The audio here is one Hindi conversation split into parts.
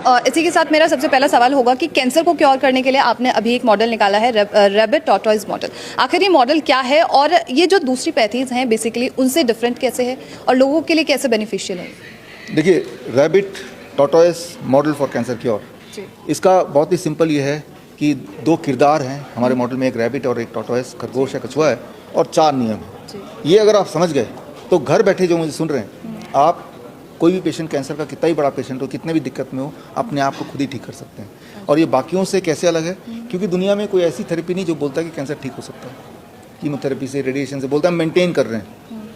इसी के साथ मेरा सबसे पहला सवाल होगा कि कैंसर को क्योर करने के लिए आपने अभी एक मॉडल निकाला है, रैबिट टॉर्टॉइज मॉडल। आखिर ये मॉडल क्या है और ये जो दूसरी पैथीज हैं बेसिकली उनसे डिफरेंट कैसे है और लोगों के लिए कैसे बेनिफिशियल है? देखिए, rabbit tortoise model for cancer cure, इसका बहुत ही सिंपल ये है कि दो किरदार हैं हमारे मॉडल में, एक रैबिट और एक टॉर्टॉइज, खरगोश है, कछुआ है, और 4 नियम हैं। ये अगर आप समझ गए तो घर बैठे जो मुझे सुन रहे हैं, आप कोई भी पेशेंट कैंसर का कितना ही बड़ा पेशेंट हो, कितने भी दिक्कत में हो, अपने आप को खुद ही ठीक कर सकते हैं। और ये बाकियों से कैसे अलग है? क्योंकि दुनिया में कोई ऐसी थेरेपी नहीं जो बोलता है कि कैंसर ठीक हो सकता है। कीमोथेरेपी से, रेडिएशन से बोलता है मेंटेन कर रहे हैं,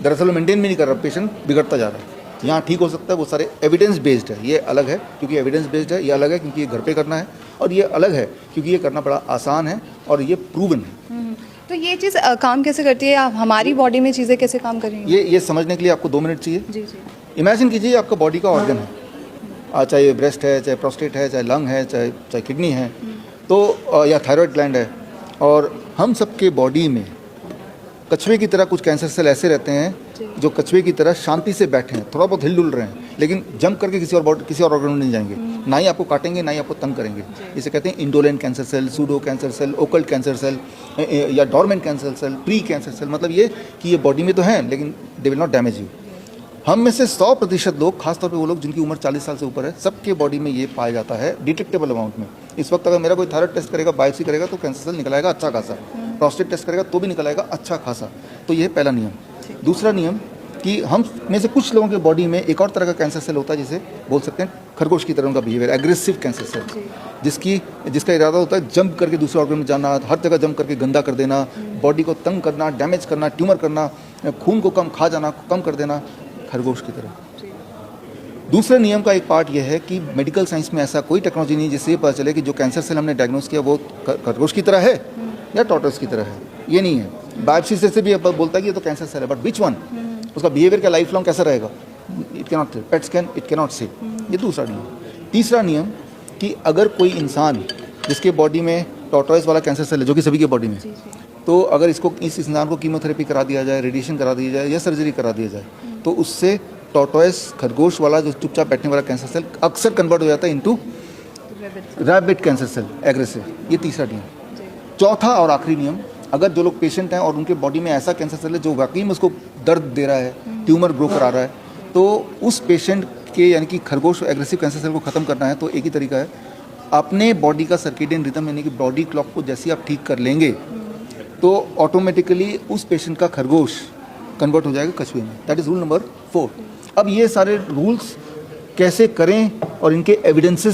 दरअसल मेंटेन भी नहीं कर रहा, पेशेंट बिगड़ता जा रहा है। यहाँ ठीक हो सकता है, वो सारे एविडेंस बेस्ड है। ये अलग है क्योंकि एविडेंस बेस्ड है, ये अलग है क्योंकि ये घर पे करना है, और ये अलग है क्योंकि ये करना बड़ा आसान है और ये प्रूवन है। तो ये चीज़ काम कैसे करती है? हमारी बॉडी में चीज़ें कैसे काम करेंगी? ये समझने के लिए आपको 2 मिनट चाहिए। जी। इमेजिन कीजिए आपका बॉडी का ऑर्गन है, चाहे ब्रेस्ट है, चाहे प्रोस्टेट है, चाहे लंग है, चाहे किडनी है, तो या थायराइड ग्लैंड है, और हम सबके बॉडी में कछुए की तरह कुछ कैंसर सेल ऐसे रहते हैं जो कछुए की तरह शांति से बैठे हैं, थोड़ा बहुत हिल डुल रहे हैं, लेकिन जंप करके किसी और ऑर्गन में नहीं जाएंगे, ना ही आपको काटेंगे, ना ही आपको तंग करेंगे। इसे कहते हैं indolent cancer cell, pseudo cancer cell, occult cancer cell, या dormant cancer cell, pre cancer cell. मतलब ये कि ये बॉडी में तो हैं लेकिन they will not damage you. हम में से 100% लोग, खासतौर पे वो लोग जिनकी उम्र 40 साल से ऊपर है, सबके बॉडी में ये पाया जाता है डिटेक्टेबल अमाउंट में। इस वक्त अगर मेरा कोई थायराइड टेस्ट करेगा, बायोप्सी करेगा, तो कैंसर सेल निकल आएगा अच्छा खासा, प्रोस्टेट टेस्ट करेगा तो भी निकल आएगा अच्छा खासा। तो ये पहला नियम। दूसरा नियम कि हम में से कुछ लोगों के बॉडी में एक और तरह का कैंसर सेल होता है, जिसे बोल सकते हैं खरगोश की तरह उनका बिहेवियर, एग्रेसिव कैंसर सेल, जिसका इरादा होता है जंप करके दूसरे ऑर्गन में जाना, हर जगह जंप करके गंदा कर देना, बॉडी को तंग करना, डैमेज करना, ट्यूमर करना, खून को कम कर देना, खरगोश की तरह। दूसरे नियम का एक पार्ट यह है कि मेडिकल साइंस में ऐसा कोई टेक्नोलॉजी नहीं जिससे ये पता चले कि जो कैंसर सेल हमने डायग्नोस किया वो खरगोश की तरह है या टॉर्टॉइज की तरह है। ये नहीं है। बायोप्सी से भी बोलता है कि ये तो कैंसर सेल है, बट विच वन, उसका बिहेवियर क्या लाइफ लॉन्ग कैसा रहेगा, it can not, PET scan it can not से। ये दूसरा नियम। तीसरा नियम कि अगर कोई इंसान जिसके बॉडी में टॉर्टॉइज वाला कैंसर सेल है, जो कि सभी के बॉडी में, तो अगर इस इंसान को कीमोथेरेपी करा दिया जाए, रेडिएशन करा दिया जाए या सर्जरी करा दिया जाए, तो उससे टॉर्टॉइज खरगोश वाला जो चुपचाप बैठने वाला कैंसर सेल अक्सर कन्वर्ट हो जाता है into rabbit cancer cell, aggressive. ये तीसरा नियम। चौथा और आखिरी नियम, अगर जो लोग पेशेंट हैं और उनके बॉडी में ऐसा कैंसर सेल है जो वाकई में उसको दर्द दे रहा है, ट्यूमर ग्रो करा रहा है, तो उस पेशेंट के, यानी कि खरगोश एग्रेसिव कैंसर सेल को ख़त्म करना है, तो एक ही तरीका है, अपने बॉडी का सर्केडियन रिदम यानी कि बॉडी क्लॉक को जैसे आप ठीक कर लेंगे तो ऑटोमेटिकली उस पेशेंट का खरगोश कन्वर्ट हो जाएगा कछुए में। That is rule number 4। अब ये सारे रूल्स कैसे करें और इनके एविडेंसेस